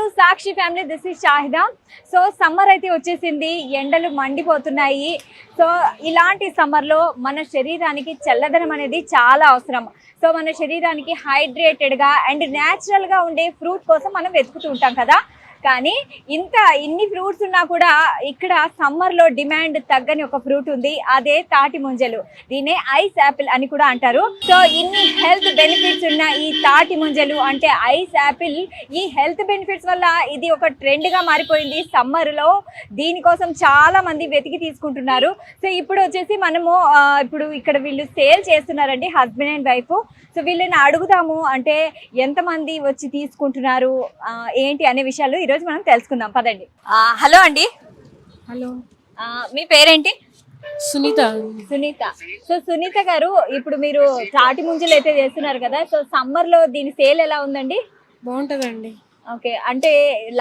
To Sakshi family, this is Shahida. So summer అయితే వచ్చేసింది, ఎండలు మండిపోతున్నాయి. సో ఇలాంటి సమ్మర్లో మన శరీరానికి చల్లదనం అనేది చాలా అవసరం. సో మన శరీరానికి హైడ్రేటెడ్గా అండ్ న్యాచురల్గా ఉండే ఫ్రూట్ కోసం మనం వెతుకుతూ ఉంటాం కదా. కానీ ఇన్ని ఫ్రూట్స్ ఉన్నా కూడా ఇక్కడ సమ్మర్లో డిమాండ్ తగ్గని ఒక ఫ్రూట్ ఉంది, అదే తాటి ముంజలు. దీన్నే ఐస్ యాపిల్ అని కూడా అంటారు. సో ఇన్ని హెల్త్ బెనిఫిట్స్ ఉన్న ఈ తాటి ముంజలు అంటే ఐస్ యాపిల్, ఈ హెల్త్ బెనిఫిట్స్ వల్ల ఇది ఒక ట్రెండ్గా మారిపోయింది సమ్మర్లో. దీనికోసం చాలా మంది వెతికి తీసుకుంటున్నారు. సో ఇప్పుడు వచ్చేసి మనము ఇప్పుడు ఇక్కడ వీళ్ళు సేల్ చేస్తున్నారండి, హస్బెండ్ అండ్ వైఫ్. సో వీళ్ళని అడుగుదాము, అంటే ఎంతమంది వచ్చి తీసుకుంటున్నారు ఏంటి అనే విషయాలు ఈరోజు మనం తెలుసుకుందాం, పదండి. హలో అండి. హలో, మీ పేరేంటి? సునీత. సునీత. సో సునీత గారు, ఇప్పుడు మీరు తాటి ముంజలు అయితే చేస్తున్నారు కదా, సో సమ్మర్ లో దీని సేల్ ఎలా ఉందండి? బాగుంటదండి. ఓకే, అంటే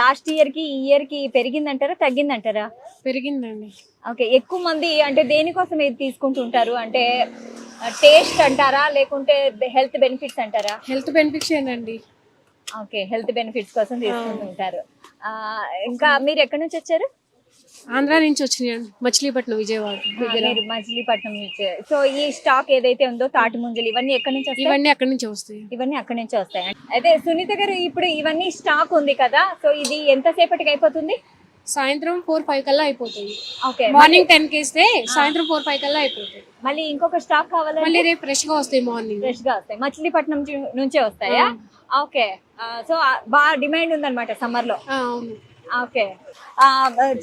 లాస్ట్ ఇయర్ కి ఈ ఇయర్ కి పెరిగిందంటారా తగ్గిందంటారా? పెరిగిందండి. ఓకే, ఎక్కువ మంది అంటే దేనికోసం ఇది తీసుకుంటుంటారు? అంటే టేస్ట్ అంటారా లేకుంటే హెల్త్ బెనిఫిట్స్ అంటారా? హెల్త్ బెనిఫిట్స్ ఏంటండి. ఓకే, హెల్త్ బెనిఫిట్స్ కోసం తీసుకుంటుంటారు. ఇంకా మీరు ఎక్కడి నుంచి వచ్చారు? ఆంధ్ర నుంచి వచ్చినాయండి, మచిలీపట్నం, విజయవాడ దగ్గర. మీరు మచిలీపట్నం నుంచి. సో ఈ స్టాక్ ఏదైతే ఉందో తాటి ముంజలు, ఇవన్నీ ఎక్కడి నుంచి వస్తాయి? ఇవన్నీ అక్కడి నుంచి వస్తాయి. ఇవన్నీ అక్కడి నుంచి వస్తాయి. అయితే సునీత గారు, ఇప్పుడు ఇవన్నీ స్టాక్ ఉంది కదా, సో ఇది ఎంతసేపటికి అయిపోతుంది? సాయంత్రం 4-5 కల్లా అయిపోతుంది. ఓకే, మార్నింగ్ 10 కి ఇస్తే సాయంత్రం 4-5 కల్లా అయిపోతుంది. మళ్ళీ ఇంకొక స్టాక్ కావాలంటే మళ్ళీ రేపు ఫ్రెష్ గా వస్తాయి. మార్నింగ్ ఫ్రెష్ గా వస్తాయి, మచిలీపట్నం నుంచే వస్తాయా? ఓకే, సో బాగా డిమాండ్ ఉందన్నమాట సమ్మర్ లో. అవును. ఓకే,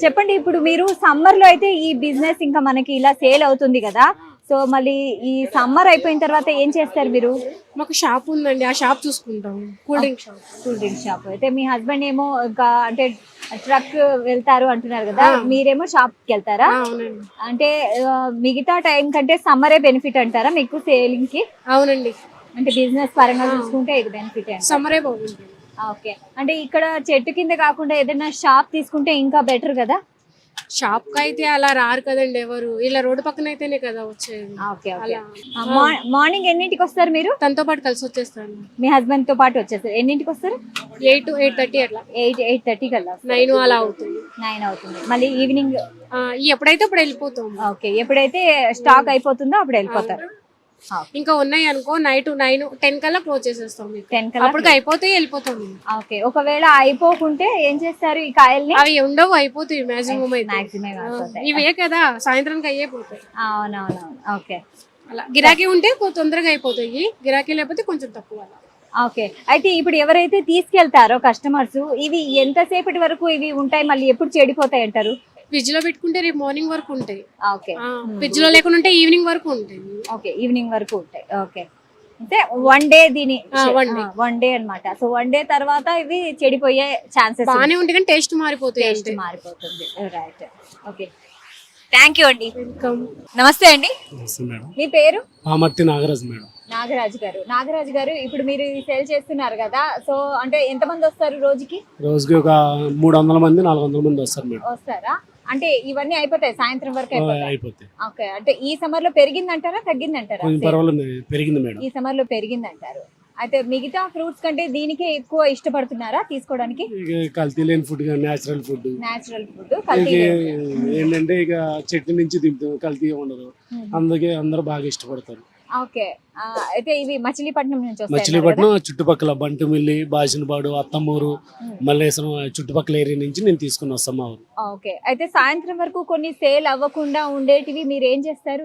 చెప్పండి, ఇప్పుడు మీరు సమ్మర్ లో అయితే ఈ బిజినెస్ ఇంకా మనకి ఇలా సేల్ అవుతుంది కదా, సో మళ్ళీ ఈ సమ్మర్ అయిపోయిన తర్వాత ఏం చేస్తారు మీరు? మాకు షాప్ ఉందండి, ఆ షాప్ చూసుకుంటాం. Cool drink shop. Cool drink shop. అయితే మీ హస్బెండ్ ఏమో ఇంకా అంటే ట్రక్ వెళ్తారు అంటున్నారు కదా, మీరేమో షాప్ కి వెళ్తారా? అవునండి. అంటే మిగతా టైం కంటే సమ్మరే బెనిఫిట్ అంటారా మీకు సేలింగ్ కి? అవునండి. అంటే బిజినెస్ పరంగా చూసుకుంటే ఇది బెనిఫిట్. సమ్మరే బాగుంటుంది. ఓకే, అంటే ఇక్కడ చెట్టు కింద కాకుండా ఏదైనా షాప్ తీసుకుంటే ఇంకా బెటర్ కదా? షాప్ కి అయితే అలా రారు కదండి ఎవరు, ఇలా రోడ్డు పక్కన అయితేనే కదా వచ్చేది. ఓకే, మార్నింగ్ ఎన్నింటికి వస్తారు మీరు? తనతో పాటు కలిసి వచ్చేస్తాను. మీ హస్బెండ్ తో పాటు వచ్చేస్తారు. ఎన్నింటికి వస్తారు? 8-8:30 అట్లా. 8:30 కల్లా. 9 అలా అవుతుంది. 9 అవుతుంది. మళ్ళీ ఈవినింగ్ ఎప్పుడైతే అప్పుడు వెళ్ళిపోతాం. ఓకే, ఎప్పుడైతే స్టాక్ అయిపోతుందో అప్పుడు వెళ్ళిపోతారు. ఇంకా ఉన్నాయి అనుకో, నైట్ 9-10 కల్లా క్లోజ్ చేసేస్తాం. 10 కల్లా అప్పటికి అయిపోతే వెళ్ళిపోతాం. ఓకే, ఒకవేళ అయిపోకుంటే ఏం చేస్తారు? ఈ కాయల్ని అవి ఉండవు, అయిపోతాయి మాక్సిమం అయితే. ఇవే కదా సాయంత్రానికి అయ్యేపోతాయి. అవునవునవును. ఓకే, అలా గిరాకీ ఉంటే తొందరగా అయిపోతాయి, గిరాకీ లేకపోతే కొంచెం తక్కువ. ఓకే, అయితే ఇప్పుడు ఎవరైతే తీసుకెళ్తారో కస్టమర్స్, ఇవి ఎంతసేపటి వరకు ఇవి ఉంటాయి, మళ్ళీ ఎప్పుడు చెడిపోతాయి అంటారు? ఫ్రిడ్జ్ లో పెట్టుకుంటే రేపు మార్నింగ్ వరకు ఉంటాయి. ఓకే, ఫ్రిడ్జ్ లో లేకుండా ఈవినింగ్ వరకు ఉంటాయి. ఓకే, ఈవినింగ్ వరకు ఉంటాయి. ఓకే, అంటే వన్ డే వన్ డే అన్నమాట. సో వన్ డే తర్వాత ఇవి చెడిపోయే ఛాన్సెస్ బాగానే ఉంటాయి, కానీ టేస్ట్ మారిపోతుంది. రైట్. ఓకే, థ్యాంక్ యూ అండి. వెల్కమ్. నమస్తే అండి. మీ పేరు? నాగరాజు మేడం. నాగరాజు గారు, ఇప్పుడు మీరు సేల్ చేస్తున్నారు కదా, సో అంటే ఎంతమంది వస్తారు రోజుకి? రోజుకి ఒక 300 మంది 400 మంది వస్తారు మేడం. వస్తారా? అంటే ఇవన్నీ అయిపోతాయి సాయంత్రం వరకు అయిపోతాయి. ఓకే, అంటే ఈ సమ్మర్ లో పెరిగిందంటారా తగ్గిందంటారా? పెరిగింది మేడం. ఈ సమ్మర్ లో పెరిగిందంటారు. అయితే మిగతా ఫ్రూట్స్ కంటే దీనికే ఎక్కువ ఇష్టపడుతున్నారా తీసుకోవడానికి? కల్తీ లేని ఫుడ్, నేచురల్ ఫుడ్. ఏంటంటే ఇక చెట్టు నుంచి దింపుతాం, కల్తీ ఉండదు, అందుకే అందరూ బాగా ఇష్టపడతారు. ఓకే, అయితే ఇవి మచిలీపట్నం నుంచి వస్తాయి? మచిలీపట్నం చుట్టుపక్కల బంటుమిల్లి, బాసినపాడు, అత్తమూరు, మల్లేశ్వరం చుట్టుపక్కల ఏరియా నుంచి నేను తీసుకుని వస్తాం మా ఊరు. ఓకే, అయితే సాయంత్రం వరకు కొన్ని సేల్ అవ్వకుండా ఉండేటివి మీరు ఏం చేస్తారు?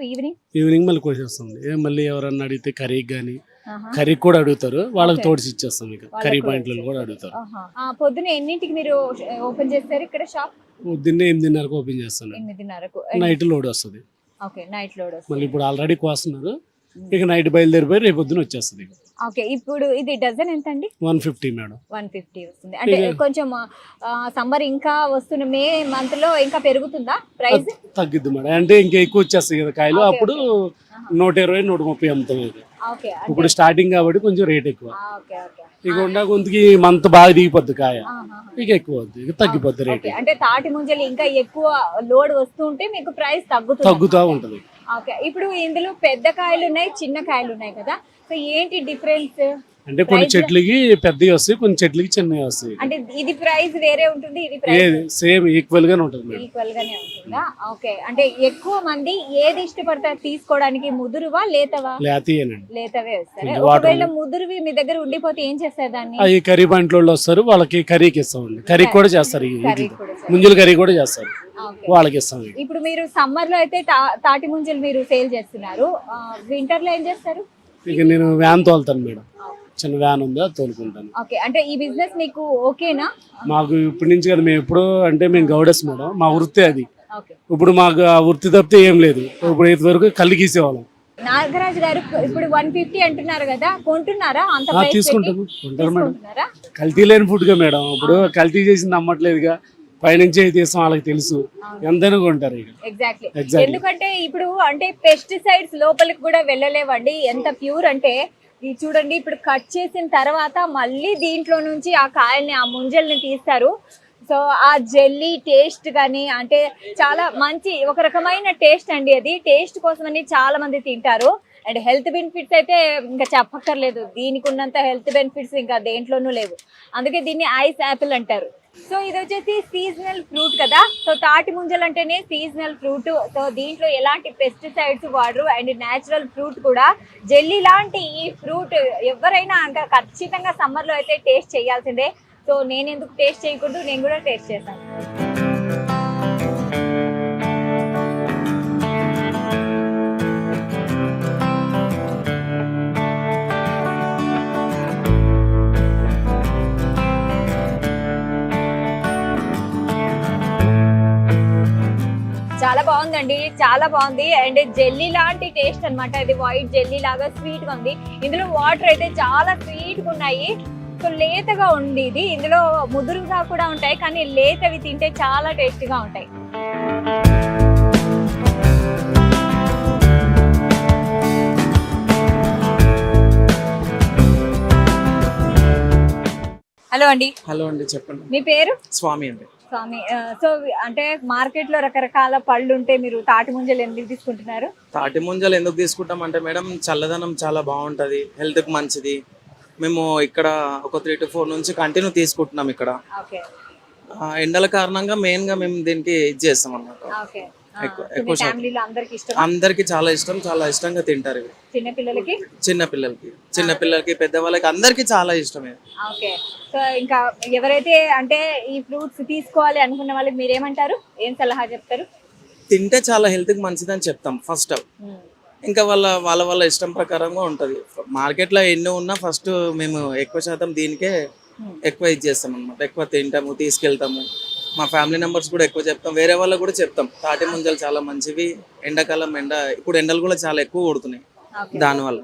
ఈవినింగ్ మళ్ళీ కోసేస్తుంది. మళ్ళీ ఎవరన్నా అడిగితే కర్రీకి కానీ, కర్రీ కూడా అడుగుతారు, వాళ్ళకి తోడిసి ఇచ్చేస్తాం. ఇక కర్రీ పాయింట్లలో కూడా అడుగుతారు. పొద్దున ఎన్నింటికి మీరు ఓపెన్ చేస్తారు ఇక్కడ షాప్? పొద్దున్నే 8:30కు ఓపెన్ చేస్తాను. 8:30కు. నైట్ లోడ్ వస్తుంది. ఓకే, నైట్ లోడ్ వస్తుంది. మళ్ళీ ఇప్పుడు ఆల్రెడీ కోస్తున్నారు, ఇక నైట్ బయలుదేరిపోయి రేపు పొద్దున వచ్చేస్తుంది. ఓకే, ఇప్పుడు ఇది డజన్ ఎంత అండి? 150 మేడం. 150 వస్తుంది. అంటే కొంచెం సమ్మర్ ఇంకా వస్తున్న మే మంత్ లో ఇంకా పెరుగుతుందా ప్రైస్? తగ్గిద్ది మేడం, అంటే ఇంకా ఎక్కువ వచ్చేస్తాయి కదా కాయలు, అప్పుడు 120-130 అమ్ముతాం. ఇప్పుడు స్టార్టింగ్ కాబట్టి కొంచెం రేట్ ఎక్కువ. ఇక ఉండా కొంతకి మంత్ బాగా దిగిపోద్ది కాయ, ఇక ఎక్కువ ఇక తగ్గిపోద్ది రేట్. అంటే తాటి ముంజలు ఇంకా ఎక్కువ లోడ్ వస్తుంటే మీకు ప్రైస్ తగ్గుతూ ఉంటది. ఓకే, ఇప్పుడు ఇందులో పెద్ద కాయలు ఉన్నాయి, చిన్న కాయలు ఉన్నాయి కదా, సో ఏంటి డిఫరెన్స్? అంటే కొన్ని Price- చెట్లకి పెద్దవి వస్తాయి, కొన్ని చెట్లకి చిన్నవి వస్తాయి. అంటే ఇది ప్రైస్ వేరే ఉంటుంది, ఇది ప్రైస్ ఏది సేమ్ ఈక్వల్ గానే ఉంటుంది మేడం. ఈక్వల్ గానే ఉంటుందా? ఓకే, అంటే ఎక్కువ మంది ఏది ఇష్టపడతారు తీసుకోవడానికి, ముదురువా లేతవా? లేతయేనండి. లేతవే వస్తారా? కొంచెం water ఒకవేళ ముదురువి మీ దగ్గర ఉండిపోతే ఏం చేస్తారు దాన్ని? అవి కర్రీ పాయింట్లో వస్తారు, వాళ్ళకి కర్రీకి ఇస్తామండి. కర్రీకి కూడా చేస్తారు, కర్రీ కూడా చేస్తారు. ముంజులు కర్రీ కూడా చేస్తారు, ఓకే. వాళ్ళకి ఇస్తాం. ఇప్పుడు మీరు సమ్మర్ లో అయితే తాటి ముంజలు మీరు సేల్ చేస్తున్నారు, వింటర్ లో ఏం చేస్తారు? ఇక నేను వ్యాన్ తోలుతాను మేడం, చిన్న వ్యాన్ ఉంది, అది తోలుకుంటాను. ఓకే, అంటే ఈ బిజినెస్ మీకు ఓకేనా? మాకు ఇప్పటి నుంచి కదా, మేము ఎప్పుడో అంటే మేము గౌడెస్ మేడం, మా వృత్తి అది. ఓకే. ఇప్పుడు మాకు ఆ వృత్తి తప్పితే ఏం లేదు. ఇప్పుడు ఇంతవరకు కళ్ళు గీసేవాళ్ళం. నాగరాజు గారు ఇప్పుడు 150 అంటున్నారు కదా, కొంటున్నారా? అంత price పెట్టి తీసుకుంటాము, కొంటారు మేడం. తీసుకుంటున్నారా? కల్తీ లేని ఫుడ్ గా మేడం. ఇప్పుడు కల్తీ చేసింది అమ్మట్లేదుగా, పైనుంచి అయితే తీస్తాం, వాళ్ళకి తెలుసు, ఎంతైనా కొంటారు ఇక. ఎగ్జాక్ట్లీ. Exactly. ఎందుకంటే ఇప్పుడు అంటే పెస్టిసైడ్స్ లోపలికి కూడా వెళ్ళలేవండి, ఎంత ప్యూర్ అంటే ఇది చూడండి. ఇప్పుడు కట్ చేసిన తర్వాత మళ్ళీ దీంట్లో నుంచి ఆ కాయల్ని, ఆ ముంజల్ని తీస్తారు. సో ఆ జెల్లీ టేస్ట్ కానీ అంటే చాలా మంచి ఒక రకమైన టేస్ట్ అండి. అది టేస్ట్ కోసమని చాలా మంది తింటారు. అండ్ హెల్త్ బెనిఫిట్స్ అయితే ఇంకా చెప్పక్కర్లేదు, దీనికి ఉన్నంత హెల్త్ బెనిఫిట్స్ ఇంకా దేంట్లోనూ లేవు. అందుకే దీన్ని ఐస్ యాపిల్ అంటారు. సో ఇది వచ్చేసి సీజనల్ ఫ్రూట్ కదా, సో తాటి ముంజలు అంటేనే సీజనల్ ఫ్రూట్. సో దీంట్లో ఎలాంటి పెస్టిసైడ్స్ వాడరు, అండ్ న్యాచురల్ ఫ్రూట్ కూడా. జెల్లీ లాంటి ఈ ఫ్రూట్ ఎవరైనా ఇంకా ఖచ్చితంగా సమ్మర్లో అయితే టేస్ట్ చేయాల్సిందే. సో నేను ఎందుకు టేస్ట్ చేయకూడదు, నేను కూడా టేస్ట్ చేశాను. చాలా బాగుందండి, చాలా బాగుంది. అండ్ జెల్లీ లాంటి టేస్ట్ అన్నమాట. ఇది వైట్ జెల్లీ లాగా స్వీట్ గా ఉంది. ఇందులో వాటర్ అయితే చాలా స్వీట్ గా ఉన్నాయి. సో లేతగా ఉంది ఇది. ఇందులో ముదురుగా కూడా ఉంటాయి, కానీ లేతవి తింటే చాలా టేస్టీగా ఉంటాయి. హలో అండి. హలో అండి, చెప్పండి. మీ పేరు? స్వామి అండి. స్వామి. సో అంటే మార్కెట్ లో రకరకాల పళ్ళు ఉంటే మీరు తాటి ముంజలు ఎందుకు తీసుకుంటున్నారు? తాటి ముంజలు ఎందుకు తీసుకుంటాం అంటే మేడం, చల్లదనం చాలా బాగుంటది, హెల్త్ కి మంచిది. మేము ఇక్కడ ఒక 3 to 4 నుంచి కంటిన్యూ తీసుకుంటున్నాం ఇక్కడ. ఓకే. ఎండల కారణంగా మెయిన్ గా మేము దీనికి ఇది చేస్తాం అన్నమాట. ఓకే. ఎక్కువ శాతం ఫ్యామిలీలో అందరికి ఇష్టం, అందరికి చాలా ఇష్టం, చాలా ఇష్టంగా తింటారు ఇవి. చిన్న పిల్లలకి, చిన్న పిల్లలకి పెద్దవాళ్ళకి అందరికి చాలా ఇష్టమే. ఓకే. సో ఇంకా ఎవరైతే అంటే ఈ ఫ్రూట్స్ తీసుకోవాలి అనుకున్న వాళ్ళకి మీరేమంటారు, ఏం సలహా చెప్తారు? తింటే చాలా హెల్త్ కి మంచిదని చెప్తాం ఫస్ట్. ఇంకా వాళ్ళ ఇష్టం ప్రకారంగా ఉంటది. మార్కెట్ లో ఎన్ని ఉన్నా ఫస్ట్ మేము ఎక్కువ శాతం దీనికే ఎక్కువ ఇది చేస్తాం అనమాట. ఎక్కువ తింటాము, తీసుకెళ్తాము. మా ఫ్యామిలీ మెంబర్స్ కూడా ఎక్కువ చెప్తాం, వేరే వాళ్ళకి కూడా చెప్తాం. తాటి ముంజలు చాలా మంచివి. ఎండాకాలం ఇప్పుడు ఎండలు కూడా చాలా ఎక్కువ కొడుతున్నాయి దానివల్ల.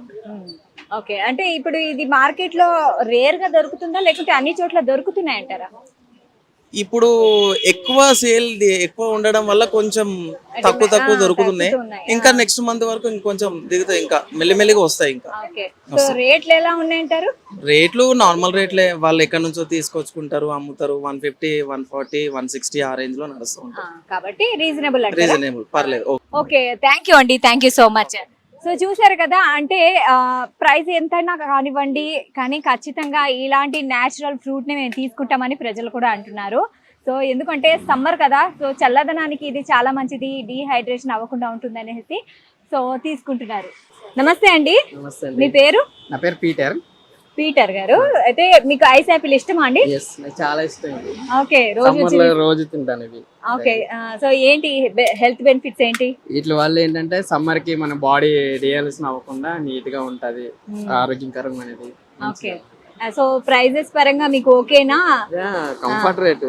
ఓకే, అంటే ఇప్పుడు ఇది మార్కెట్ లో రేర్ గా దొరుకుతుందా, లేకుంటే అన్ని చోట్ల దొరుకుతున్నాయి అంటారా? ఇప్పుడు ఎక్కువ ఉండడం వల్ల కొంచెం తక్కువ దొరుకుతున్నాయి. ఇంకా నెక్స్ట్ మంత్ వరకు ఇంకొంచెం దిగుతాయి, ఇంకా మెల్లిమెల్లిగా వస్తాయి. ఇంకా ఓకే. సో రేట్లు ఎలా ఉన్నాయంటారు? రేట్లు నార్మల్ రేట్లే. వాళ్ళు ఎక్కడి నుంచో తీసుకొచ్చుకుంటారు, అమ్ముతారు. 150, 140, 160 ఆ రేంజ్ లో నడుస్తూ ఉంటారు. కాబట్టి రీజనబుల్, పర్లేదు. ఓకే, థ్యాంక్ యూ అండి, thank you so much. So చూసారు కదా, అంటే ప్రైస్ ఎంతైనా కానివ్వండి, కానీ ఖచ్చితంగా ఇలాంటి న్యాచురల్ ఫ్రూట్ని మేము తీసుకుంటామని ప్రజలు కూడా అంటున్నారు. సో ఎందుకంటే సమ్మర్ కదా, సో చల్లదనానికి ఇది చాలా మంచిది, డీహైడ్రేషన్ అవ్వకుండా ఉంటుంది అనేసి సో తీసుకుంటున్నారు. నమస్తే అండి. మీ పేరు? నా పేరు పీటర్. పీటర్ గారు, అయితే మీకు ఐస్ యాపిల్ ఇష్టమా అండి? నాకు చాలా ఇష్టం ఇది. ఓకే, రోజు తింటాను ఇవి. ఓకే. సో ఏంటి హెల్త్ బెనిఫిట్స్ ఏంటి? వీటి వల్ల ఏంటంటే సమ్మర్ కి మన బాడీ డిహైడ్రేషన్ అవ్వకుండా నీట్ గా ఉంటది, ఆరోగ్యకరమైనది. ఓకే. సో ప్రైజెస్ పరంగా మీకు ఓకేనా? కంఫర్ట్ రేట్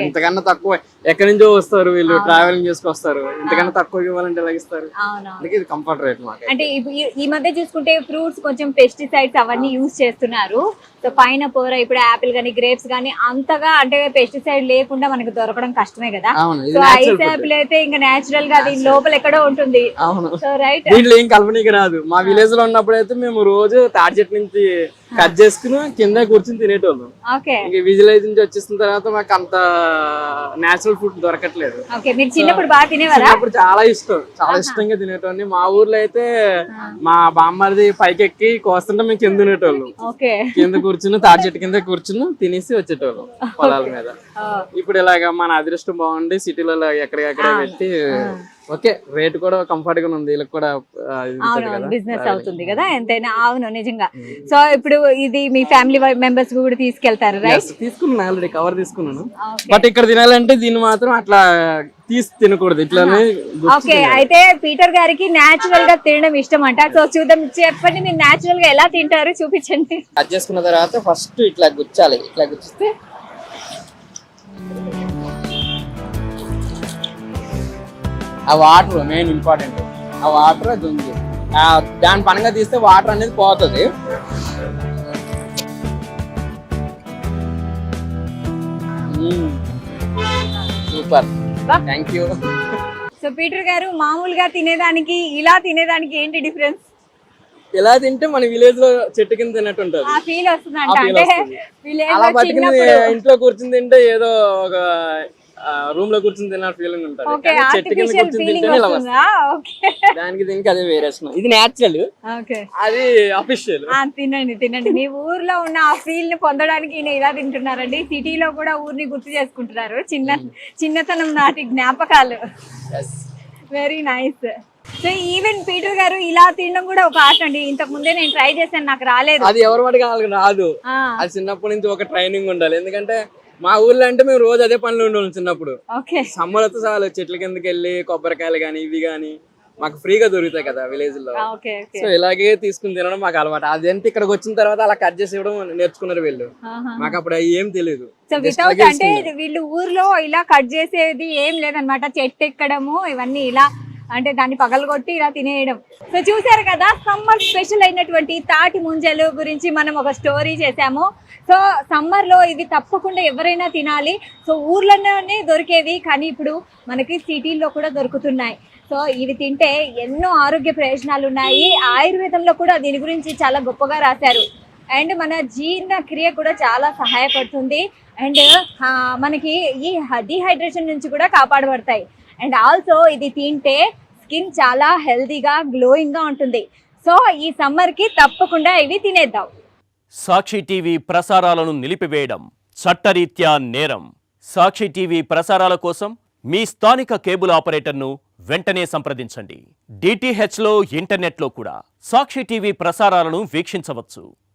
ఇంతకన్నా తక్కువ ఎక్కడి నుంచో వస్తారు వీళ్ళు, ట్రావెలింగ్ చేసుకొస్తారు. ఇంతకన్నా తక్కువ ఇవ్వాలంటే ఎలా ఇస్తారు? అందుకే ఇది కంఫర్ట్ రేట్ మాకు. అంటే ఈ మధ్య చూసుకుంటే ఫ్రూట్స్ కొంచెం పెస్టిసైడ్స్ అవన్నీ యూజ్ చేస్తున్నారు. సో పైన పోర ఇప్పుడు యాపిల్ గానీ గ్రేప్స్ గానీ అంతగా అంటే పెస్టిసైడ్ లేకుండా మనకు దొరకడం కష్టమే కదా. సో ఐస్ యాపిల్ అయితే ఇంకా నేచురల్ గా దీని లోపల ఎక్కడో ఉంటుంది. అవును. సో రైట్, దీంట్లో ఏం కల్పనీకి రాదు. మా విలేజ్ లో ఉన్నప్పుడు అయితే మేము రోజు తాడి చెట్టు నుంచి కట్ చేసుకుని కింద కూర్చుని తినేటోళ్ళం. ఓకే ఇంక విజిలైజ్ నుంచి వచ్చేసిన తర్వాత మాకు అంత నేచురల్ ఫుడ్ దొరకట్లేదు. ఓకే మీరు చిన్నప్పుడు బాగా తినేవారా? చిన్నప్పుడు చాలా ఇష్టంగా తినేటోని. మా ఊర్లో అయితే మా బామ్మది పైకి ఎక్కి కోస్తుంటే మేము కింద తినేటోళ్ళం. ఓకే కింద కూర్చుని తాటి చెట్టు కింద కూర్చుని తినేసి వచ్చేటోళ్ళం పొలాల మీద. ఇప్పుడు ఇలాగా మన అదృష్టం బాగుండి సిటీలో ఎక్కడికక్కడ పెట్టి ఓకే రేట్ కూడా కంఫర్ట్ గా ఉంది. వీళ్ళకి కూడా అవును బిజినెస్ అవుతుంది కదా ఎంతైనా. అవును నిజంగా. సో ఇప్పుడు ఇది మీ ఫ్యామిలీ మెంబర్స్ కూడా తీసుకెళ్తారు రైట్? తీసుకున్నాను, ఆల్రెడీ కవర్ తీసుకున్నాను. బట్ ఇక్కడ తినాలంటే దీన్ని మాత్రం అట్లా తీసి తినకూడదు, ఇట్లానే. ఓకే అయితే పీటర్ గారికి నేచురల్ గా తినడం ఇష్టం అంట. సో చూద్దాం, చెప్పండి మీరు నేచురల్ గా ఎలా తింటారు చూపించండి. కట్ చేసుకున్న తర్వాత ఫస్ట్ ఇట్లా గుచ్చాలి. ఇట్లా గుచ్చితే ఆ వాటర్ మెయిన్ ఇంపార్టెంట్. ఆ వాటర్ అది ఉంది, దాని పనంగా తీస్తే వాటర్ అనేది పోతుంది. Super, thank you. So Peter గారు మామూలుగా తినేదానికి ఇలా తినేదానికి ఏంటి డిఫరెన్స్? ఎలా తింటే మన విలేజ్ లో చెట్టు కింద తిన్నట్టు ఉంటుంది. ఆ ఫీల్ వస్తుందంట. అంటే విలేజ్ అలా లో పట్టుకుని చిన్నప్పుడు ఇంట్లో కూర్చుని తింటే ఏదో ఒక రూమ్ లో కూర్చుని తిన్న ఫీలింగ్ ఉంటుంది. ఓకే చెట్టు కింద ఆర్టిఫిషియల్ కూర్చుని ఫీలింగ్ తింటే ఇలా వస్తుందా? ఓకే దానికి దీనికి అదే వేరియేషన్. ఇది నేచురల్, ఓకే అది అఫిషియల్. తినండి తినండి. మీ ఊర్లో ఉన్న ఆ ఫీల్ ని పొందడానికి ఈయన ఇలా తింటున్నారండి. సిటీలో కూడా ఊరిని గుర్తు చేసుకుంటున్నారు, చిన్నతనం నాటి జ్ఞాపకాలు. Very nice. So even Peter గారు ఇలా తినడం కూడా ఒక ఆర్ట్ అండి. ఇంతకు ముందే నేను ట్రై చేశాను, నాకు రాలేదు. అది ఎవరి వాటికి వాళ్ళకి రాదు. అది చిన్నప్పటి నుంచి ఒక ట్రైనింగ్ ఉండాలి. ఎందుకంటే మా ఊర్లో అంటే మేము రోజు అదే పనులు ఉండేవాళ్ళం చిన్నప్పుడు. ఓకే సమ్మర్ వస్తే చాలు చెట్ల కిందకి వెళ్ళి కొబ్బరికాయలు కానీ ఇవి కానీ మాకు ఫ్రీగా దొరుకుతాయి కదా విలేజ్ లో. ఓకే సో ఇలాగే తీసుకుని తినడం మాకు అలవాటు. అదంతా ఇక్కడికి వచ్చిన తర్వాత అలా కట్ చేసి ఇవ్వడం నేర్చుకున్నారు వీళ్ళు. మాకు అప్పుడు అవి ఏం తెలియదు. సో వితౌట్ అంటే వీళ్ళు ఊర్లో ఇలా కట్ చేసేది ఏం లేదనమాట. చెట్టు ఎక్కడము ఇవన్నీ ఇలా అంటే దాన్ని పగలగొట్టి ఇలా తినేయడం. సో చూసారు కదా, సమ్మర్ స్పెషల్ అయినటువంటి తాటి ముంజలు గురించి మనం ఒక స్టోరీ చేసాము. సో సమ్మర్లో ఇది తప్పకుండా ఎవరైనా తినాలి. సో ఊర్లోనే దొరికేవి కానీ ఇప్పుడు మనకి సిటీల్లో కూడా దొరుకుతున్నాయి. సో ఇవి తింటే ఎన్నో ఆరోగ్య ప్రయోజనాలు ఉన్నాయి. ఆయుర్వేదంలో కూడా దీని గురించి చాలా గొప్పగా రాశారు. అండ్ మన జీర్ణక్రియ కూడా చాలా సహాయపడుతుంది. అండ్ మనకి ఈ డిహైడ్రేషన్ నుంచి కూడా కాపాడబడతాయి. అండ్ ఆల్సో ఇది తింటే స్కిన్ చాలా హెల్తీగా గ్లోయింగ్ గా ఉంటుంది. సో ఈ సమ్మర్ కి తప్పకుండా ఇవి తినేద్దాం. సాక్షి టీవీ ప్రసారాలను నిలిపివేయడం చట్టరీత్యా నేరం. సాక్షి టీవీ ప్రసారాల కోసం మీ స్థానిక కేబుల్ ఆపరేటర్ను వెంటనే సంప్రదించండి. డిటిహెచ్లో ఇంటర్నెట్లో కూడా సాక్షి టీవీ ప్రసారాలను వీక్షించవచ్చు.